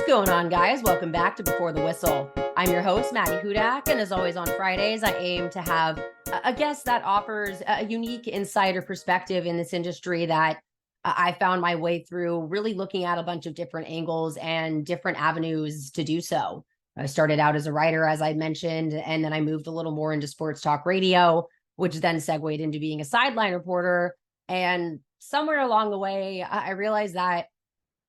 going on, guys? Welcome back to Before the Whistle. I'm your host, Maddy and as always on Fridays, I aim to have a guest that offers a unique insider perspective in this industry that I found my way through, really looking at a bunch of different angles and different avenues to do so. I started out as a writer, as I mentioned, and then I moved a little more into sports talk radio, which then segued into being a sideline reporter. And somewhere along the way, I realized that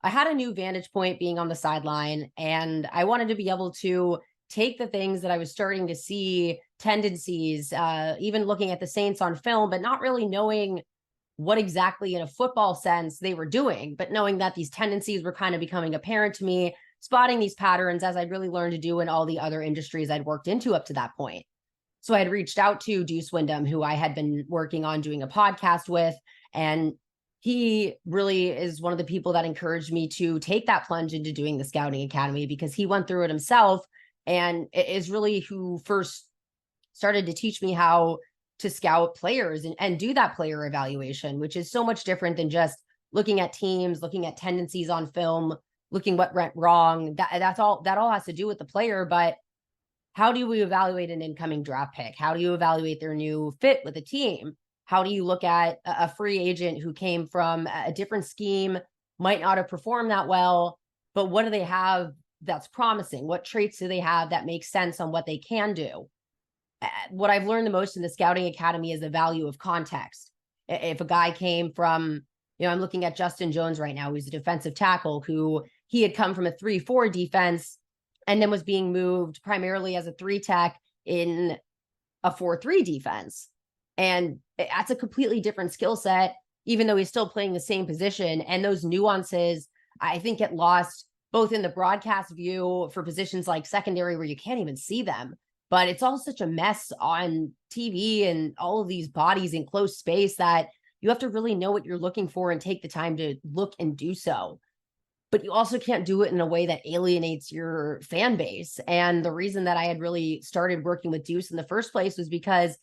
I had a new vantage point being on the sideline, and I wanted to be able to take the things that I was starting to see, tendencies, even looking at the Saints on film, but not really knowing what exactly in a football sense they were doing, but knowing that these tendencies were kind of becoming apparent to me, spotting these patterns as I'd really learned to do in all the other industries I'd worked into up to that point. So I had reached out to Deuce Windham, who I had been working on doing a podcast with, and he really is one of the people that encouraged me to take that plunge into doing the Scouting Academy, because he went through it himself and is really who first started to teach me how to scout players and do that player evaluation, which is so much different than just looking at teams, looking at tendencies on film, looking what went wrong. That all has to do with the player. But how do we evaluate an incoming draft pick? How do you evaluate their new fit with a team? How do you look at a free agent who came from a different scheme, might not have performed that well, but what do they have that's promising? What traits do they have that make sense on what they can do? What I've learned the most in the Scouting Academy is the value of context. If a guy came from, I'm looking at Justin Jones right now, who's a defensive tackle, who he had come from a 3-4 defense and then was being moved primarily as a 3-tech in a 4-3 defense. And that's a completely different skill set, even though he's still playing the same position. And those nuances, I think, get lost both in the broadcast view for positions like secondary, where you can't even see them. But it's all such a mess on TV and all of these bodies in close space that you have to really know what you're looking for and take the time to look and do so. But you also can't do it in a way that alienates your fan base. And the reason that I had really started working with Deuce in the first place was because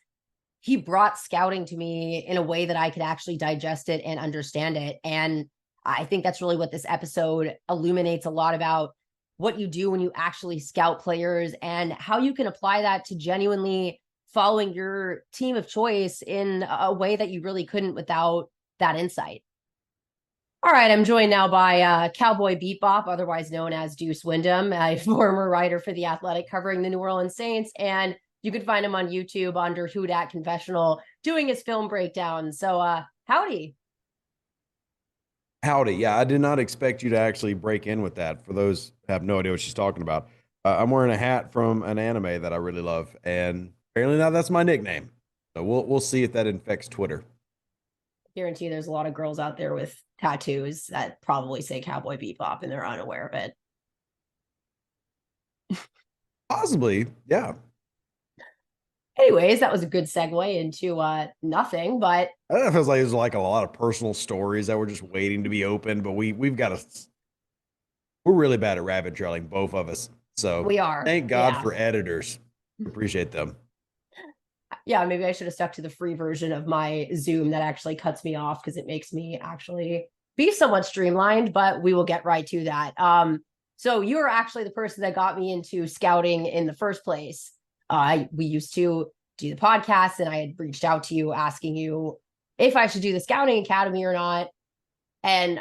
he brought scouting to me in a way that I could actually digest it and understand it. And I think that's really what this episode illuminates a lot about what you do when you actually scout players and how you can apply that to genuinely following your team of choice in a way that you really couldn't without that insight. All right, I'm joined now by Cowboy Bebop, otherwise known as Deuce Windham, a former writer for The Athletic covering the New Orleans Saints, and you can find him on YouTube under Who Dat Confessional doing his film breakdown. So howdy. Howdy. Yeah, I did not expect you to actually break in with that. For those who have no idea what she's talking about, I'm wearing a hat from an anime that I really love, and apparently now that's my nickname. So we'll see if that infects Twitter. Guarantee there's a lot of girls out there with tattoos that probably say Cowboy Bebop and they're unaware of it. Possibly, yeah. Anyways, that was a good segue into nothing, but I don't know, it feels like there's like a lot of personal stories that we're just waiting to be opened, but we've got to. We're really bad at rabbit trailing, both of us. So we are. Thank God for editors. Appreciate them. Yeah, maybe I should have stuck to the free version of my Zoom that actually cuts me off, because it makes me actually be somewhat streamlined, but we will get right to that. So you were actually the person that got me into scouting in the first place. We used to do the podcast, and I had reached out to you asking you if I should do the Scouting Academy or not. And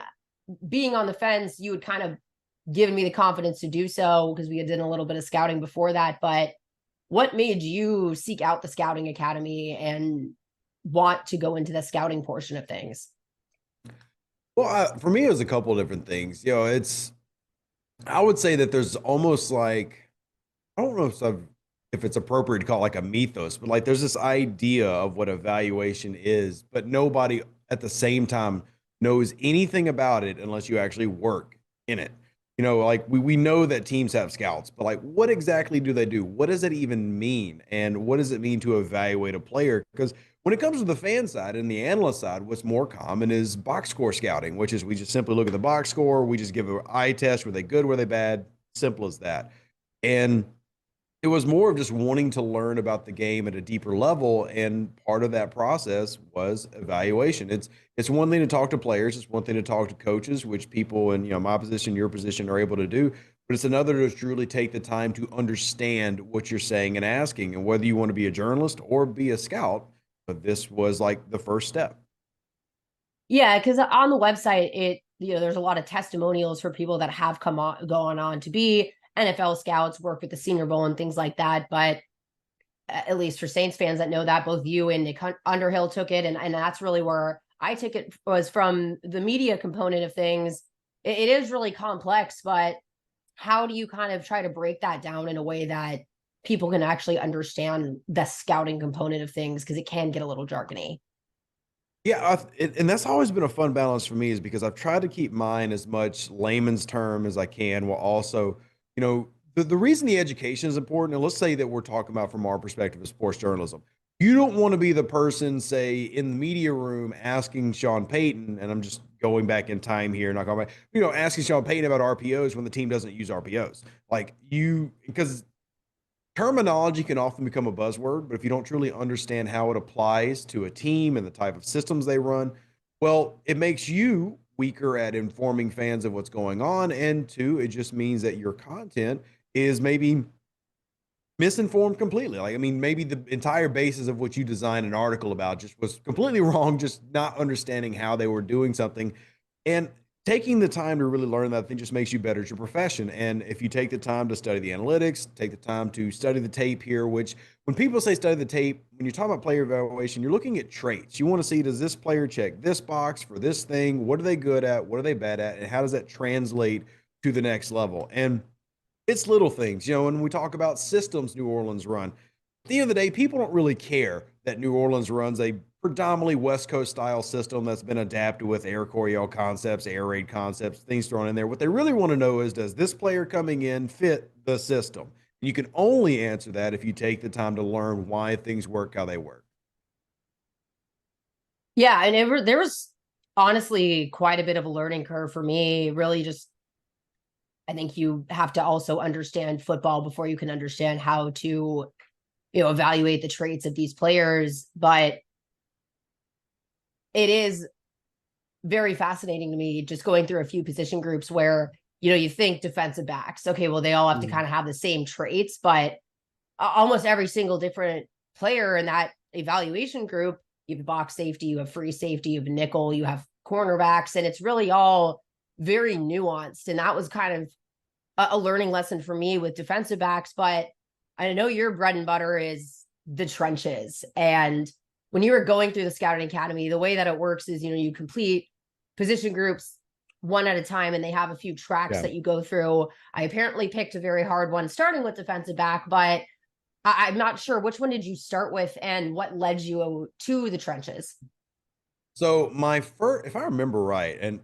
being on the fence, you had kind of given me the confidence to do so, because we had done a little bit of scouting before that. But what made you seek out the Scouting Academy and want to go into the scouting portion of things? Well, for me, it was a couple of different things. I would say that there's almost like, I don't know if it's appropriate to call it like a mythos, but like there's this idea of what evaluation is, but nobody at the same time knows anything about it unless you actually work in it. Like we know that teams have scouts, but like what exactly do they do? What does it even mean? And what does it mean to evaluate a player? Because when it comes to the fan side and the analyst side, what's more common is box score scouting, which is we just simply look at the box score. We just give an eye test. Were they good? Were they bad? Simple as that. And it was more of just wanting to learn about the game at a deeper level, and part of that process was evaluation. It's one thing to talk to players, it's one thing to talk to coaches, which people in my position, your position are able to do. but it's another to truly take the time to understand what you're saying and asking, and whether you want to be a journalist or be a scout. But this was like the first step. Yeah, because on the website, there's a lot of testimonials for people that have gone on to be NFL scouts, work with the Senior Bowl and things like that. But at least for Saints fans that know that, both you and Nick Underhill took it, and that's really where I took it, was from the media component of things. It is really complex, but how do you kind of try to break that down in a way that people can actually understand the scouting component of things, because it can get a little jargony. Yeah, and that's always been a fun balance for me, is because I've tried to keep mine as much layman's term as I can, while also, the reason the education is important, and let's say that we're talking about from our perspective of sports journalism. You don't want to be the person, say, in the media room asking Sean Payton, and I'm just going back in time here, not going back, asking Sean Payton about RPOs when the team doesn't use RPOs. Because terminology can often become a buzzword, but if you don't truly understand how it applies to a team and the type of systems they run, well, it makes you weaker at informing fans of what's going on. And two, it just means that your content is maybe misinformed completely. Like, I mean, maybe the entire basis of what you designed an article about just was completely wrong, just not understanding how they were doing something. And taking the time to really learn that thing just makes you better at your profession. And if you take the time to study the analytics, take the time to study the tape here, which when people say study the tape, when you're talking about player evaluation, you're looking at traits. You want to see, does this player check this box for this thing? What are they good at? What are they bad at? And how does that translate to the next level? And it's little things, when we talk about systems New Orleans run, at the end of the day, people don't really care that New Orleans runs a predominantly West Coast style system that's been adapted with air Coryell concepts, air raid concepts, things thrown in there. What they really want to know is, does this player coming in fit the system? And you can only answer that if you take the time to learn why things work how they work. Yeah, and there was honestly quite a bit of a learning curve for me. Really, just I think you have to also understand football before you can understand how to, evaluate the traits of these players. But it is very fascinating to me just going through a few position groups where, you think defensive backs, okay, well, they all have to kind of have the same traits, but almost every single different player in that evaluation group, you have box safety, you have free safety, you have nickel, you have cornerbacks, and it's really all very nuanced. And that was kind of a learning lesson for me with defensive backs. But I know your bread and butter is the trenches. And when you were going through the Scouting Academy, the way that it works is, you complete position groups one at a time, and they have a few tracks that you go through. I apparently picked a very hard one starting with defensive back, but I'm not sure, which one did you start with and what led you to the trenches? So my first, if I remember right, and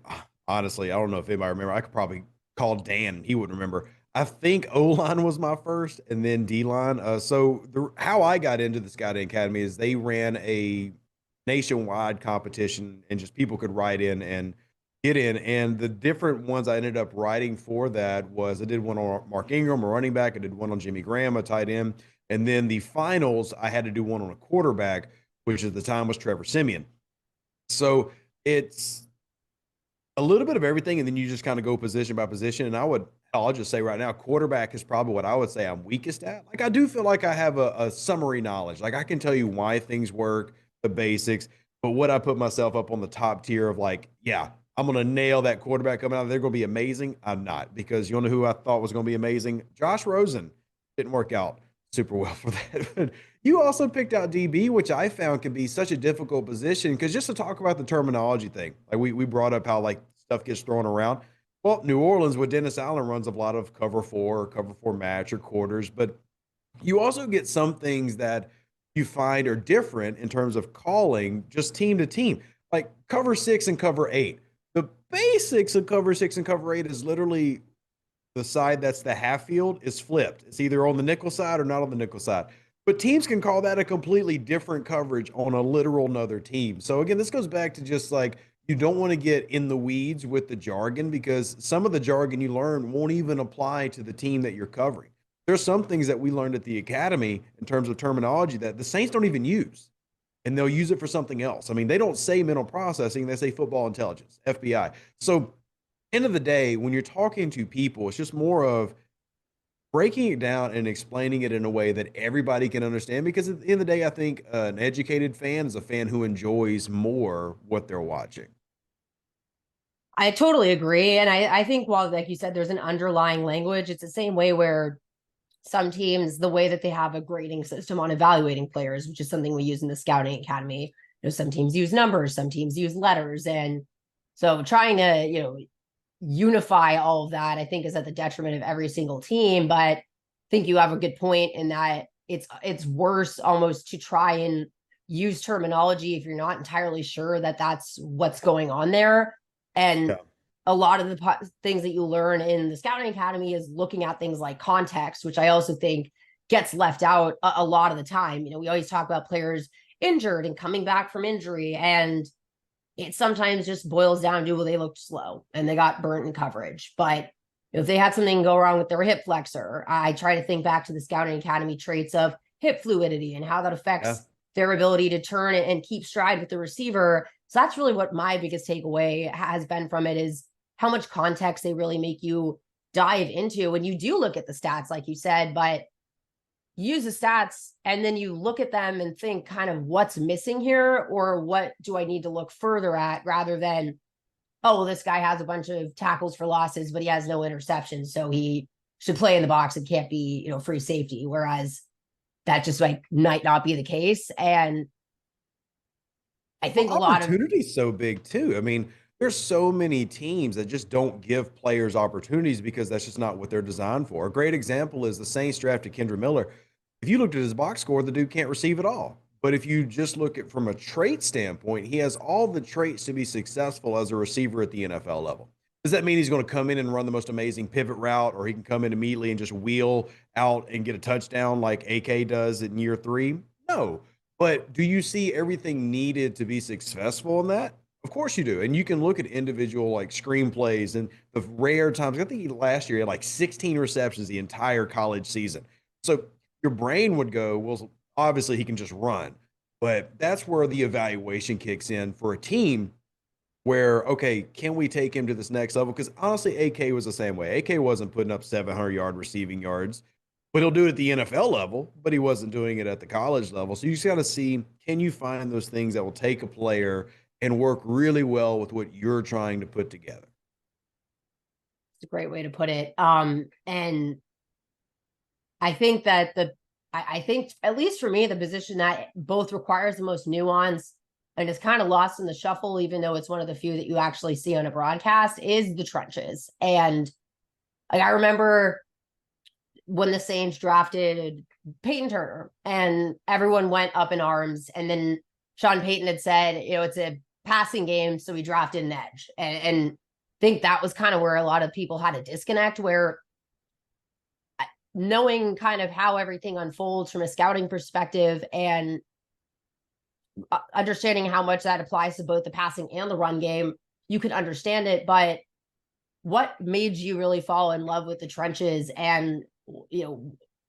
honestly, I don't know if anybody remember. I could probably call Dan; he wouldn't remember. I think O line was my first, and then D line. How I got into the Scouting Academy is they ran a nationwide competition, and just people could write in and get in. And the different ones I ended up writing for that was, I did one on Mark Ingram, a running back. I did one on Jimmy Graham, a tight end, and then the finals I had to do one on a quarterback, which at the time was Trevor Simeon. So it's a little bit of everything, and then you just kind of go position by position. And I'll just say right now, quarterback is probably what I would say I'm weakest at. Like, I do feel like I have a summary knowledge. Like, I can tell you why things work, the basics, but what I put myself up on the top tier of, like, yeah, I'm going to nail that quarterback coming out. They're going to be amazing. I'm not, because you know who I thought was going to be amazing? Josh Rosen. Didn't work out super well for that. But you also picked out DB, which I found can be such a difficult position, because just to talk about the terminology thing, like we brought up how like stuff gets thrown around. Well, New Orleans with Dennis Allen runs a lot of cover four match or quarters, but you also get some things that you find are different in terms of calling just team to team, like cover six and cover eight. The basics of cover six and cover eight is literally the side that's the half field is flipped. It's either on the nickel side or not on the nickel side. But teams can call that a completely different coverage on a literal another team. So again, this goes back to just like, you don't want to get in the weeds with the jargon, because some of the jargon you learn won't even apply to the team that you're covering. There's some things that we learned at the academy in terms of terminology that the Saints don't even use, and they'll use it for something else. I mean, they don't say mental processing, they say football intelligence, FBI. So end of the day, when you're talking to people, it's just more of breaking it down and explaining it in a way that everybody can understand. Because at the end of the day, I think an educated fan is a fan who enjoys more what they're watching. I totally agree. And I think while, like you said, there's an underlying language, it's the same way where some teams, the way that they have a grading system on evaluating players, which is something we use in the Scouting Academy. Some teams use numbers, some teams use letters. And so trying to, unify all of that, I think, is at the detriment of every single team. But I think you have a good point in that it's worse almost to try and use terminology if you're not entirely sure that that's what's going on there. And Yeah. a lot of the things that you learn in the Scouting Academy is looking at things like context, which I also think gets left out a lot of the time. We always talk about players injured and coming back from injury, and it sometimes just boils down to, well, they looked slow and they got burnt in coverage. But if they had something go wrong with their hip flexor, I try to think back to the Scouting Academy traits of hip fluidity and how that Yeah. affects their ability to turn and keep stride with the receiver. So that's really what my biggest takeaway has been from it, is how much context they really make you dive into when you do look at the stats, like you said, but use the stats and then you look at them and think kind of what's missing here, or what do I need to look further at, rather than, oh, well, this guy has a bunch of tackles for losses, but he has no interceptions, so he should play in the box and can't be, free safety. Whereas that just might not be the case. And I Well, think a lot of opportunity's so big too. I mean, there's so many teams that just don't give players opportunities because that's just not what they're designed for. A great example is the Saints drafted Kendra Miller. If you looked at his box score, the dude can't receive at all. But if you just look at from a trait standpoint, he has all the traits to be successful as a receiver at the NFL level. Does that mean he's going to come in and run the most amazing pivot route, or he can come in immediately and just wheel out and get a touchdown like AK does in year three? No. But do you see everything needed to be successful in that? Of course you do. And you can look at individual like screenplays and the rare times. I think last year he had like 16 receptions the entire college season. So your brain would go, well, obviously he can just run. But that's where the evaluation kicks in for a team where, okay, can we take him to this next level? Because honestly, AK was the same way. AK wasn't putting up 700-yard receiving yards, but he'll do it at the NFL level, but he wasn't doing it at the college level. So you just got to see, can you find those things that will take a player and work really well with what you're trying to put together? It's a great way to put it. And I think that I think, at least for me, the position that both requires the most nuance and is kind of lost in the shuffle, even though it's one of the few that you actually see on a broadcast, is the trenches. And I remember when the Saints drafted Peyton Turner and everyone went up in arms. And then Sean Payton had said, it's a passing game, so we drafted an edge. And I think that was kind of where a lot of people had a disconnect, where knowing kind of how everything unfolds from a scouting perspective and understanding how much that applies to both the passing and the run game, you could understand it. But what made you really fall in love with the trenches, and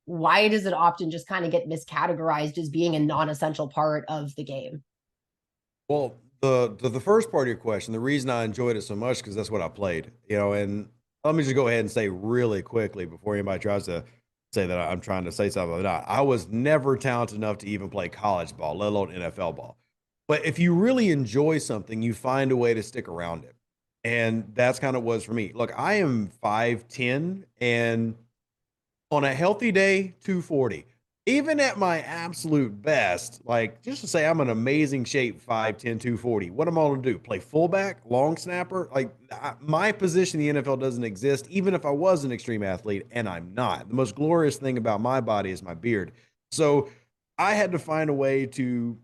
why does it often just kind of get miscategorized as being a non-essential part of the game? Well, the first part of your question, the reason I enjoyed it so much because that's what I played, and let me just go ahead and say really quickly before anybody tries to say that I'm trying to say something like that. I was never talented enough to even play college ball, let alone NFL ball. But if you really enjoy something, you find a way to stick around it. And that's kind of was for me. Look, I am 5'10", and on a healthy day, 240. Even at my absolute best, like just to say I'm an amazing shape, 5'10", 240. What am I going to do? Play fullback, long snapper? Like my position in the NFL doesn't exist, even if I was an extreme athlete, and I'm not. The most glorious thing about my body is my beard. So I had to find a way to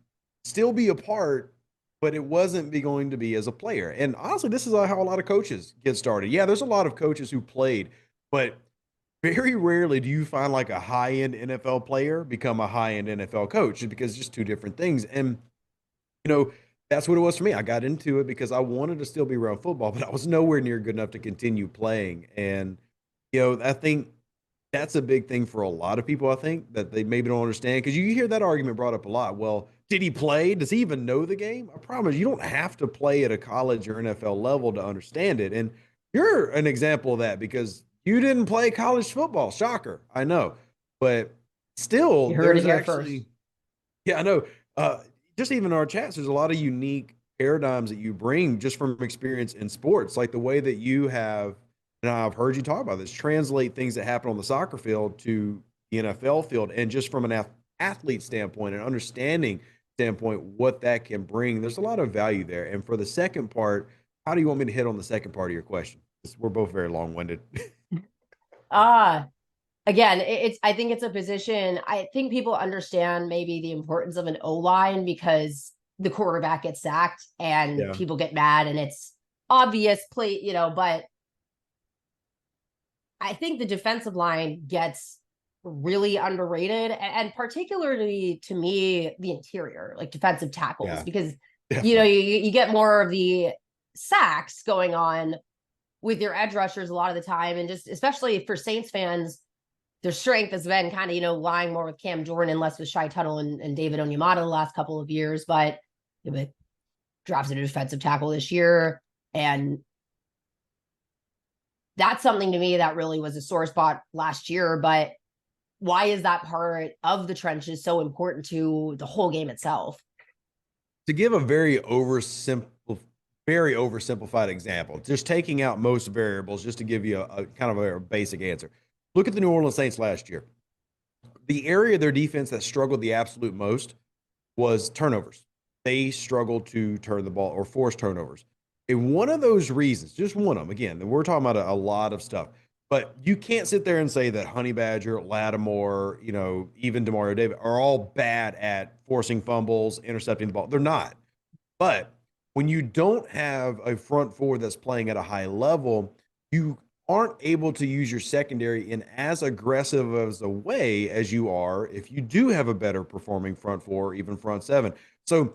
still be a part, but it wasn't going to be as a player. And honestly, this is how a lot of coaches get started. Yeah, there's a lot of coaches who played, but very rarely do you find like a high-end NFL player become a high-end NFL coach, just because it's just two different things. And you know, that's what it was for me. I got into it because I wanted to still be around football, but I was nowhere near good enough to continue playing. And I think that's a big thing for a lot of people. I think that they maybe don't understand, because you hear that argument brought up a lot. Well, did he play? Does he even know the game? I promise you don't have to play at a college or NFL level to understand it. And you're an example of that because you didn't play college football. Shocker, I know, but still, You heard it there's here first. actually, yeah, I know. Uh, just even our chats, there's a lot of unique paradigms that you bring just from experience in sports, like the way that you have, and I've heard you talk about this, translate things that happen on the soccer field to the NFL field, and just from an athlete standpoint and understanding standpoint, what that can bring. There's a lot of value there. And for the second part, how do you want me to hit on the second part of your question? We're both very long winded. Ah, again, it's I think it's a position. I think people understand maybe the importance of an O line because the quarterback gets sacked and Yeah. people get mad and it's obvious play, but I think the defensive line gets really underrated and particularly to me the interior, like defensive tackles, Yeah, because definitely. you get more of the sacks going on with your edge rushers a lot of the time. And just especially for Saints fans, their strength has been kind of, lying more with Cam Jordan and less with Shai Tuttle and David Onyemata the last couple of years. But drafted a defensive tackle this year. And that's something to me that really was a sore spot last year. But why is that part of the trenches so important to the whole game itself? To give a very oversimplified example, just taking out most variables, just to give you a kind of a basic answer. Look at the New Orleans Saints last year. The area of their defense that struggled the absolute most was turnovers. They struggled to turn the ball or force turnovers. And one of those reasons, just one of them, again, we're talking about a lot of stuff, but you can't sit there and say that Honey Badger, Lattimore, even Demario David are all bad at forcing fumbles, intercepting the ball. They're not. But when you don't have a front four that's playing at a high level, you aren't able to use your secondary in as aggressive as a way as you are if you do have a better performing front four, or even front seven. So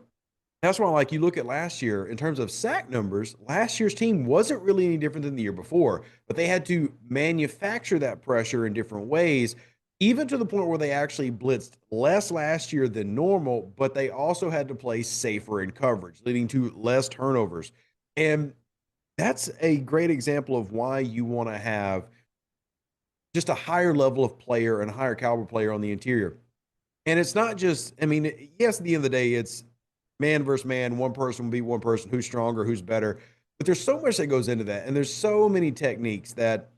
that's why, like, you look at last year in terms of sack numbers, last year's team wasn't really any different than the year before, but they had to manufacture that pressure in different ways, even to the point where they actually blitzed less last year than normal, but they also had to play safer in coverage, leading to less turnovers. And that's a great example of why you want to have just a higher level of player and a higher caliber player on the interior. And it's not just, I mean, yes, at the end of the day, it's man versus man. One person will be one person who's stronger, who's better. But there's so much that goes into that. And there's so many techniques that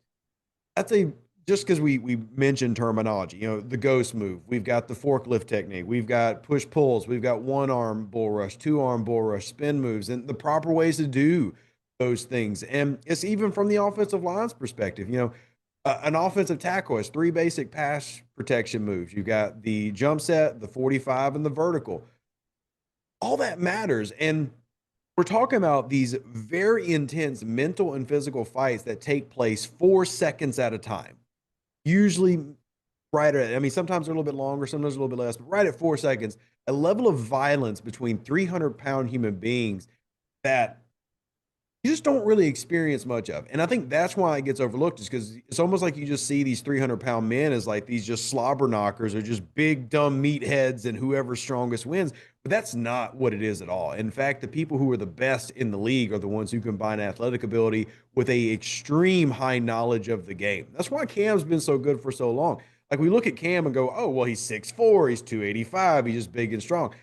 that's a just because we mentioned terminology, the ghost move, we've got the forklift technique, we've got push pulls, we've got one arm bull rush, two arm bull rush, spin moves, and the proper ways to do those things. And it's even from the offensive line's perspective, an offensive tackle has three basic pass protection moves. You've got the jump set, the 45, and the vertical. All that matters. And we're talking about these very intense mental and physical fights that take place 4 seconds at a time. Usually right at, I mean, sometimes they're a little bit longer, sometimes a little bit less, but right at 4 seconds, a level of violence between 300-pound human beings that you just don't really experience much of. And I think that's why it gets overlooked, is because it's almost like you just see these 300-pound men as like these just slobber knockers or just big, dumb meatheads and whoever's strongest wins. But that's not what it is at all. In fact, the people who are the best in the league are the ones who combine athletic ability with a extreme high knowledge of the game. That's why Cam's been so good for so long. Like, we look at Cam and go, oh, well, he's 6'4", he's 285, he's just big and strong.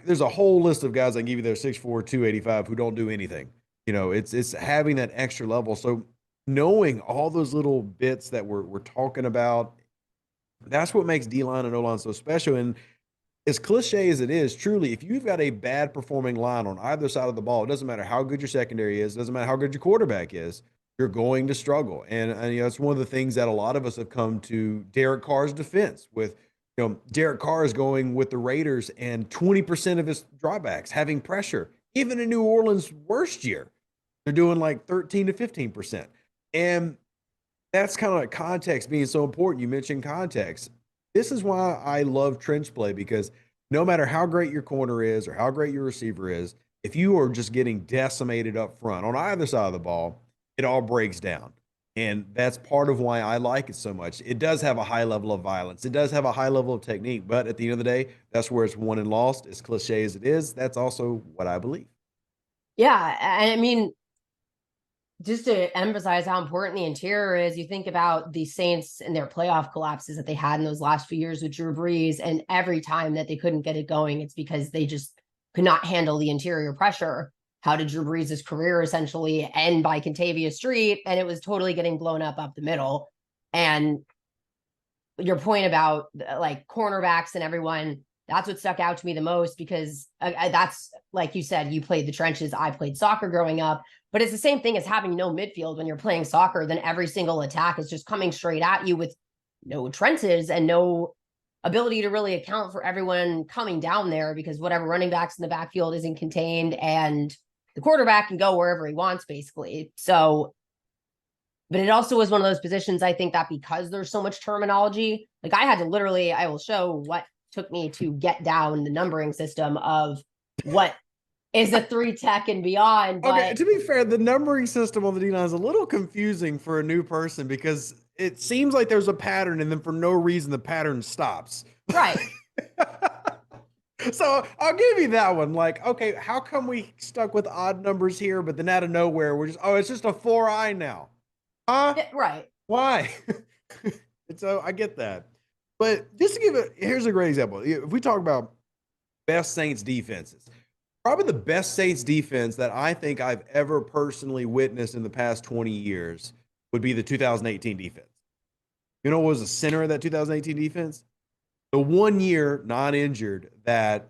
There's a whole list of guys I can give you that are 6'4", 285 who don't do anything. It's having that extra level. So knowing all those little bits that we're talking about, that's what makes D-line and O-line so special. And as cliche as it is, truly, if you've got a bad performing line on either side of the ball, it doesn't matter how good your secondary is, it doesn't matter how good your quarterback is, you're going to struggle. And it's one of the things that a lot of us have come to Derek Carr's defense with. Derek Carr is going with the Raiders and 20% of his drawbacks having pressure, even in New Orleans' worst year. They're doing like 13 to 15%. And that's kind of like context being so important. You mentioned context. This is why I love trench play, because no matter how great your corner is or how great your receiver is, if you are just getting decimated up front on either side of the ball, it all breaks down. And that's part of why I like it so much. It does have a high level of violence. It does have a high level of technique. But at the end of the day, that's where it's won and lost. As cliche as it is, that's also what I believe. Yeah. And I mean, just to emphasize how important the interior is, you think about the Saints and their playoff collapses that they had in those last few years with Drew Brees, and every time that they couldn't get it going, it's because they just could not handle the interior pressure. How did Drew Brees' career essentially end by Contavia Street? And it was totally getting blown up the middle. And your point about like cornerbacks and everyone, that's what stuck out to me the most, because that's like you said, you played the trenches. I played soccer growing up, but it's the same thing as having no midfield when you're playing soccer. Then every single attack is just coming straight at you with no trenches and no ability to really account for everyone coming down there, because whatever running backs in the backfield isn't contained, and the quarterback can go wherever he wants, basically. So, but it also was one of those positions, I think, that because there's so much terminology, like I had to literally, I will show what took me to get down the numbering system of what is a 3 tech and beyond. But Okay, to be fair, the numbering system on the D line is a little confusing for a new person because it seems like there's a pattern, and then for no reason the pattern stops. right. So I'll give you that one. Like, okay, how come we stuck with odd numbers here, but then out of nowhere we're just, oh, it's just a 4i now? Huh? Yeah, right. Why? And so I get that. But just to give it, here's a great example. If we talk about best Saints defenses, probably the best Saints defense that I think I've ever personally witnessed in the past 20 years would be the 2018 defense. You know what was the center of that 2018 defense? The 1 year non-injured that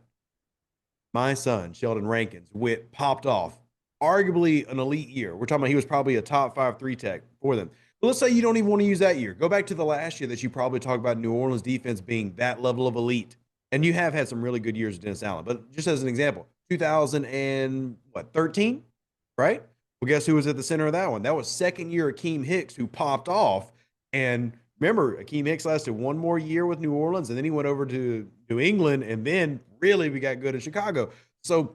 my son, Sheldon Rankins, popped off. Arguably an elite year. We're talking about he was probably a top 5 3 tech for them. But let's say you don't even want to use that year. Go back to the last year that you probably talk about New Orleans defense being that level of elite. And you have had some really good years with Dennis Allen. But just as an example, 2013, right? Well, guess who was at the center of that one? That was second year Akeem Hicks, who popped off. And remember, Akeem Hicks lasted one more year with New Orleans, and then he went over to New England, and then really we got good in Chicago. So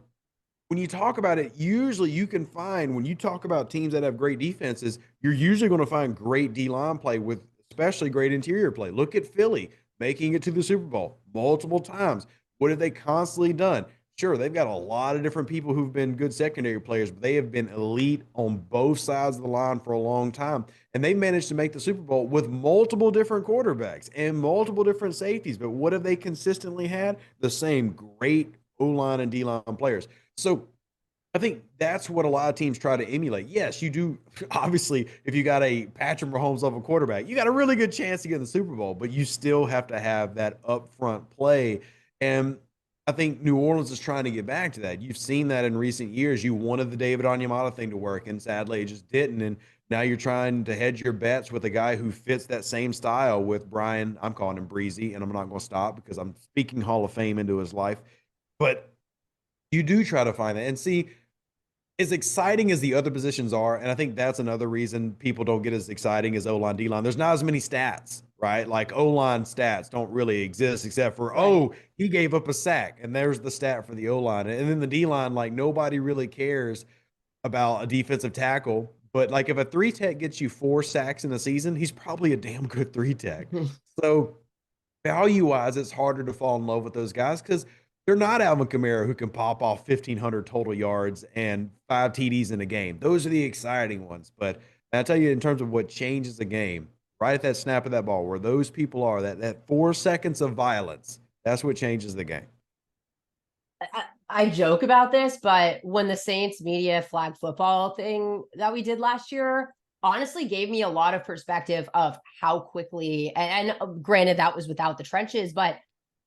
when you talk about it, usually you can find, when you talk about teams that have great defenses, you're usually going to find great D-line play with especially great interior play. Look at Philly making it to the Super Bowl multiple times. What have they constantly done? Sure, they've got a lot of different people who've been good secondary players, but they have been elite on both sides of the line for a long time. And they managed to make the Super Bowl with multiple different quarterbacks and multiple different safeties. But what have they consistently had? The same great O-line and D-line players. So I think that's what a lot of teams try to emulate. Yes, you do. Obviously, if you got a Patrick Mahomes level quarterback, you got a really good chance to get in the Super Bowl, but you still have to have that upfront play. And I think New Orleans is trying to get back to that. You've seen that in recent years. You wanted the David Onyemata thing to work, and sadly, it just didn't. And now you're trying to hedge your bets with a guy who fits that same style with Brian. I'm calling him Breezy, and I'm not going to stop because I'm speaking Hall of Fame into his life. But you do try to find that. And see, as exciting as the other positions are, and I think that's another reason people don't get as exciting as O-line, D-line. There's not as many stats, right? Like O-line stats don't really exist except for, oh, he gave up a sack, and there's the stat for the O-line. And then the D-line, like nobody really cares about a defensive tackle. But like if a 3 tech gets you 4 sacks in a season, he's probably a damn good 3 tech. So value-wise, it's harder to fall in love with those guys because they're not Alvin Kamara, who can pop off 1,500 total yards and 5 TDs in a game. Those are the exciting ones. But I tell you, in terms of what changes a game, right at that snap of that ball, where those people are, that 4 seconds of violence, that's what changes the game. I joke about this, but when the Saints media flag football thing that we did last year honestly gave me a lot of perspective of how quickly, and granted that was without the trenches, but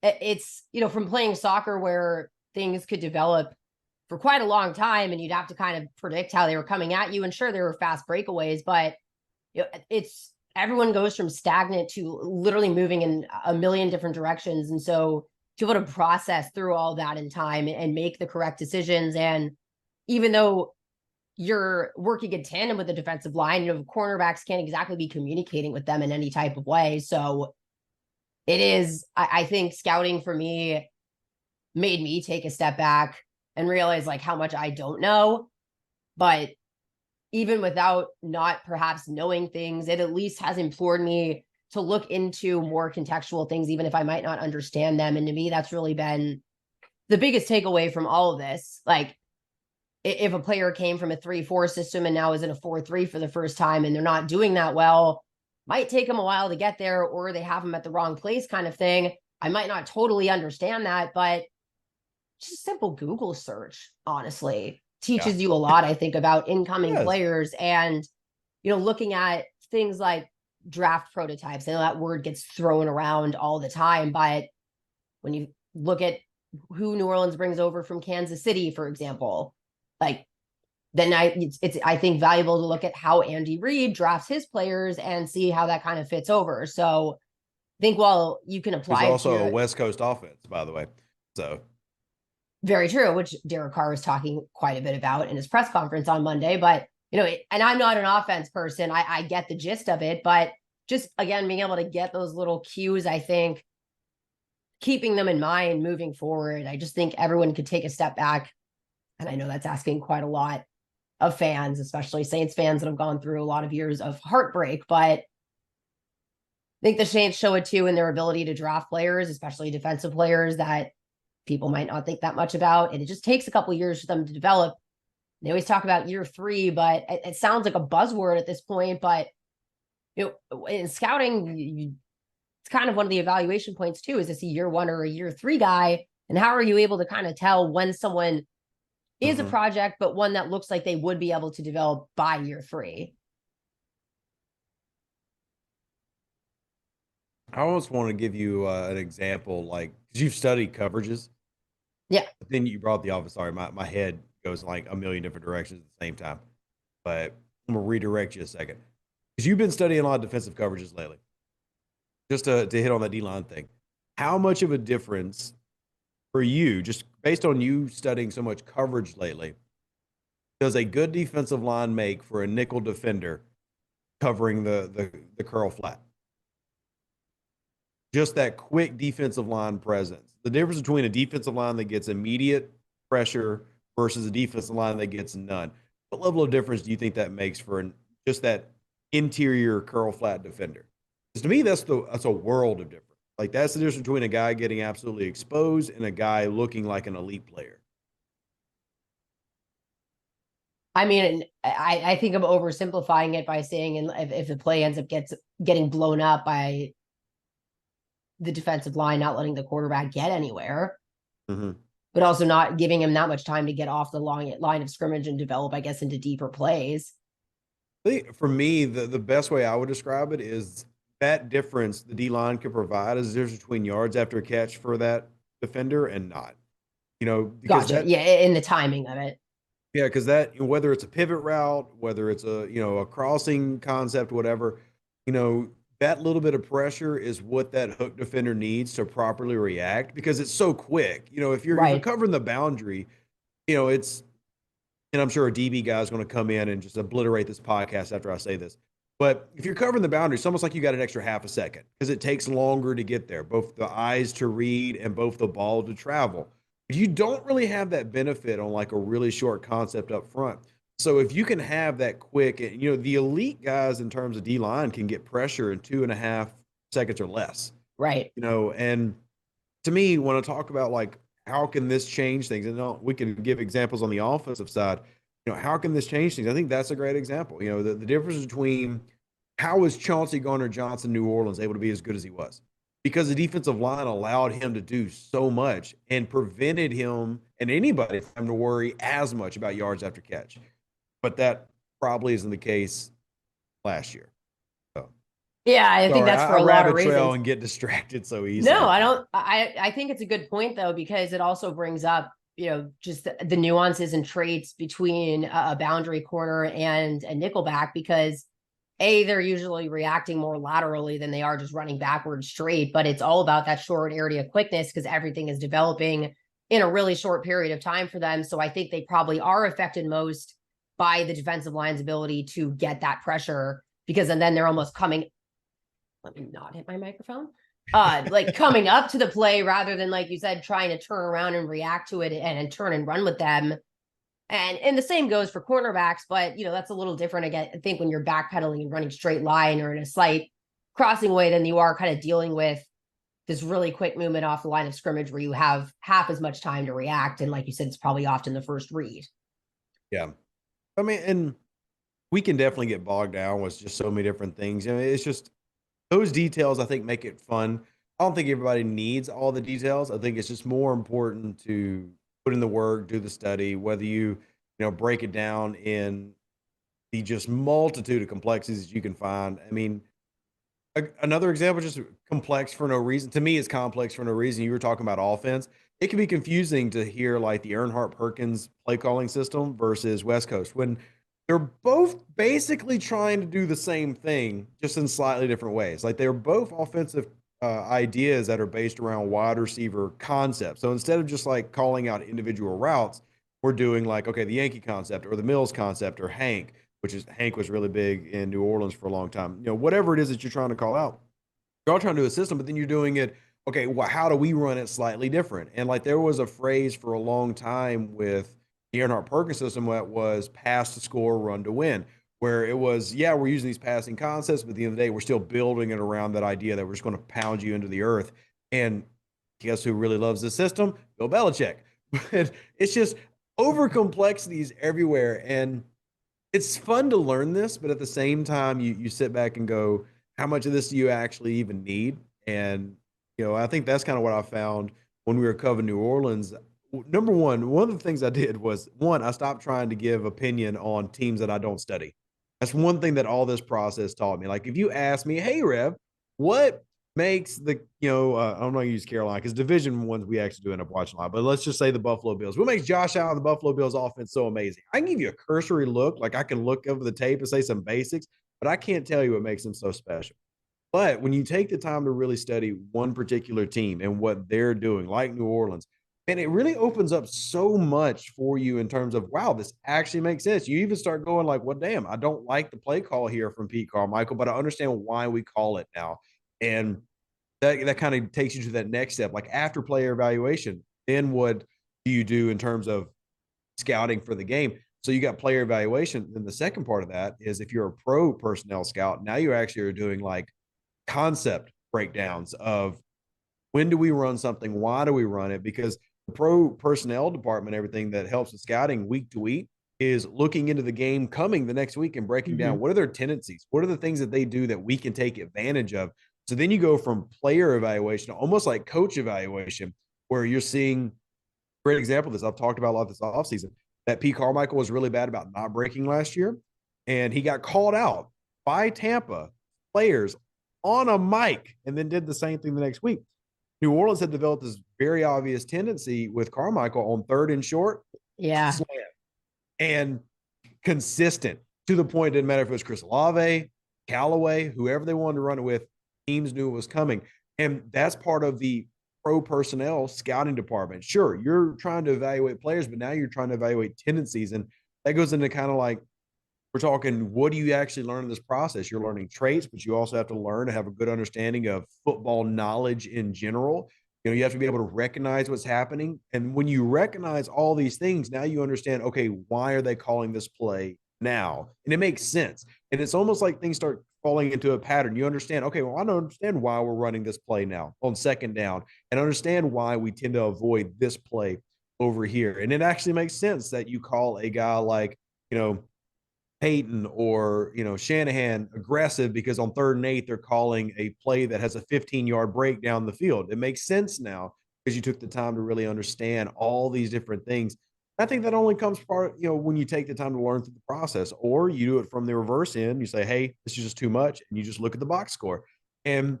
it's, you know, from playing soccer where things could develop for quite a long time and you'd have to kind of predict how they were coming at you. And sure, there were fast breakaways, but you know, it's everyone goes from stagnant to literally moving in a million different directions. And so to be able to process through all that in time and make the correct decisions. And even though you're working in tandem with the defensive line, you know, cornerbacks can't exactly be communicating with them in any type of way. So it is, I think scouting for me made me take a step back and realize like how much I don't know. But even without not perhaps knowing things, it at least has implored me to look into more contextual things, even if I might not understand them. And to me, that's really been the biggest takeaway from all of this. Like, if a player came from a 3-4 system and now is in a 4-3 for the first time and they're not doing that well, might take them a while to get there, or they have them at the wrong place kind of thing. I might not totally understand that, but just simple Google search, honestly, teaches you a lot, I think, about incoming players and, looking at things like draft prototypes. I know that word gets thrown around all the time, but when you look at who New Orleans brings over from Kansas City, for example, like, then it's I think valuable to look at how Andy Reid drafts his players and see how that kind of fits over. So I think while you can apply There's also a West Coast offense, by the way. So very true, which Derek Carr was talking quite a bit about in his press conference on Monday. But, and I'm not an offense person. I get the gist of it, but just, again, being able to get those little cues, I think, keeping them in mind moving forward, I just think everyone could take a step back. And I know that's asking quite a lot of fans, especially Saints fans that have gone through a lot of years of heartbreak, but I think the Saints show it too in their ability to draft players, especially defensive players that people might not think that much about. And it just takes a couple of years for them to develop. They always talk about year 3, but it sounds like a buzzword at this point. But in scouting, it's kind of one of the evaluation points too. Is this a year 1 or a year 3 guy? And how are you able to kind of tell when someone is a project, but one that looks like they would be able to develop by year 3? I almost want to give you an example, like, because you've studied coverages. Yeah. But then you brought the office. Sorry, my head goes like a million different directions at the same time. But I'm going to redirect you a second. Because you've been studying a lot of defensive coverages lately. Just to hit on that D-line thing. How much of a difference for you, just based on you studying so much coverage lately, does a good defensive line make for a nickel defender covering the curl flat? Just that quick defensive line presence. The difference between a defensive line that gets immediate pressure versus a defensive line that gets none. What level of difference do you think that makes for just that interior curl flat defender? Because to me, that's a world of difference. Like, that's the difference between a guy getting absolutely exposed and a guy looking like an elite player. I mean, I think I'm oversimplifying it by saying, if the play ends up getting blown up by the defensive line not letting the quarterback get anywhere, but also not giving him that much time to get off the long line of scrimmage and develop, I guess, into deeper plays. For me, the best way I would describe it is that difference the D-line can provide is the difference between yards after a catch for that defender and not. Because gotcha. In the timing of it. Yeah, because that, whether it's a pivot route, whether it's a crossing concept, whatever, that little bit of pressure is what that hook defender needs to properly react, because it's so quick. If you're covering the boundary, it's, and I'm sure a DB guy is going to come in and just obliterate this podcast after I say this. But if you're covering the boundary, it's almost like you got an extra half a second because it takes longer to get there, both the eyes to read and both the ball to travel. You don't really have that benefit on like a really short concept up front. So if you can have that quick, the elite guys in terms of D-line can get pressure in 2.5 seconds or less. Right. And to me, when I talk about like, how can this change things? And we can give examples on the offensive side. How can this change things? I think that's a great example. The difference between how is Chauncey Gardner-Johnson, New Orleans, able to be as good as he was? Because the defensive line allowed him to do so much and prevented him and anybody from to worry as much about yards after catch. But that probably isn't the case last year. So, yeah, I think that's for a lot of reasons. Trail and get distracted so easily. No, I don't. I think it's a good point though, because it also brings up, just the nuances and traits between a boundary corner and a nickelback, because they're usually reacting more laterally than they are just running backwards straight, but it's all about that short area of quickness because everything is developing in a really short period of time for them. So I think they probably are affected most by the defensive line's ability to get that pressure, because and then they're almost coming. Let me not hit my microphone. Like coming up to the play rather than, like you said, trying to turn around and react to it and turn and run with them. And the same goes for cornerbacks, but that's a little different again. I think when you're backpedaling and running straight line or in a slight crossing way, then you are kind of dealing with this really quick movement off the line of scrimmage where you have half as much time to react. And like you said, it's probably often the first read. Yeah. I mean, and we can definitely get bogged down with just so many different things. It's just those details I think make it fun. I don't think everybody needs all the details. I think it's just more important to put in the work, do the study, whether you break it down in the just multitude of complexities that you can find. I mean, another example, just complex for no reason. To me, it's complex for no reason. You were talking about offense. It can be confusing to hear like the Earnhardt Perkins play calling system versus West Coast when they're both basically trying to do the same thing, just in slightly different ways. Like they're both offensive ideas that are based around wide receiver concepts. So instead of just like calling out individual routes, we're doing like, okay, the Yankee concept or the Mills concept or Hank, which is Hank was really big in New Orleans for a long time. Whatever it is that you're trying to call out, you're all trying to do a system, but then you're doing it. Okay, well, how do we run it slightly different? And like there was a phrase for a long time with the Earnhardt Perkins system that was pass to score, run to win, where it was, yeah, we're using these passing concepts, but at the end of the day, we're still building it around that idea that we're just going to pound you into the earth. And guess who really loves the system? Bill Belichick. But it's just over complexities everywhere. And it's fun to learn this, but at the same time, you sit back and go, how much of this do you actually even need? And I think that's kind of what I found when we were covering New Orleans. Number one of the things I did was one, I stopped trying to give opinion on teams that I don't study. That's one thing that all this process taught me. Like if you ask me, hey Rev, what makes I'm not use Carolina because division ones we actually do end up watching a lot, but let's just say the Buffalo Bills. What makes Josh Allen the Buffalo Bills offense so amazing? I can give you a cursory look, like I can look over the tape and say some basics, but I can't tell you what makes them so special. But when you take the time to really study one particular team and what they're doing, like New Orleans, and it really opens up so much for you in terms of, wow, this actually makes sense. You even start going like, well, damn, I don't like the play call here from Pete Carmichael, but I understand why we call it now. And that kind of takes you to that next step. Like after player evaluation, then what do you do in terms of scouting for the game? So you got player evaluation. Then the second part of that is if you're a pro personnel scout, now you actually are doing like concept breakdowns of when do we run something? Why do we run it? Because the pro personnel department, everything that helps with scouting week to week is looking into the game coming the next week and breaking Mm-hmm. down what are their tendencies? What are the things that they do that we can take advantage of? So then you go from player evaluation, almost like coach evaluation, where you're seeing great example of this. I've talked about a lot this offseason that Pete Carmichael was really bad about not breaking last year. And he got called out by Tampa players on a mic and then did the same thing the next week. New Orleans had developed this very obvious tendency with Carmichael on third and short, Yeah. slam, and consistent to the point it didn't matter if it was Chris Olave, Callaway, whoever they wanted to run it with, teams knew it was coming. And that's part of the pro personnel scouting department. Sure, you're trying to evaluate players, but now you're trying to evaluate tendencies. And that goes into kind of like we're talking, what do you actually learn in this process? You're learning traits, but you also have to learn to have a good understanding of football knowledge in general. You have to be able to recognize what's happening. And when you recognize all these things, now you understand, okay, why are they calling this play now? And it makes sense. And it's almost like things start falling into a pattern. You understand, okay, well, I don't understand why we're running this play now on second down and understand why we tend to avoid this play over here. And it actually makes sense that you call a guy like, you know, Peyton or Shanahan aggressive because on third and eight they're calling a play that has a 15-yard break down the field. It makes sense now because you took the time to really understand all these different things. I think that only comes part, when you take the time to learn through the process, or you do it from the reverse end. You say, "Hey, this is just too much," and you just look at the box score and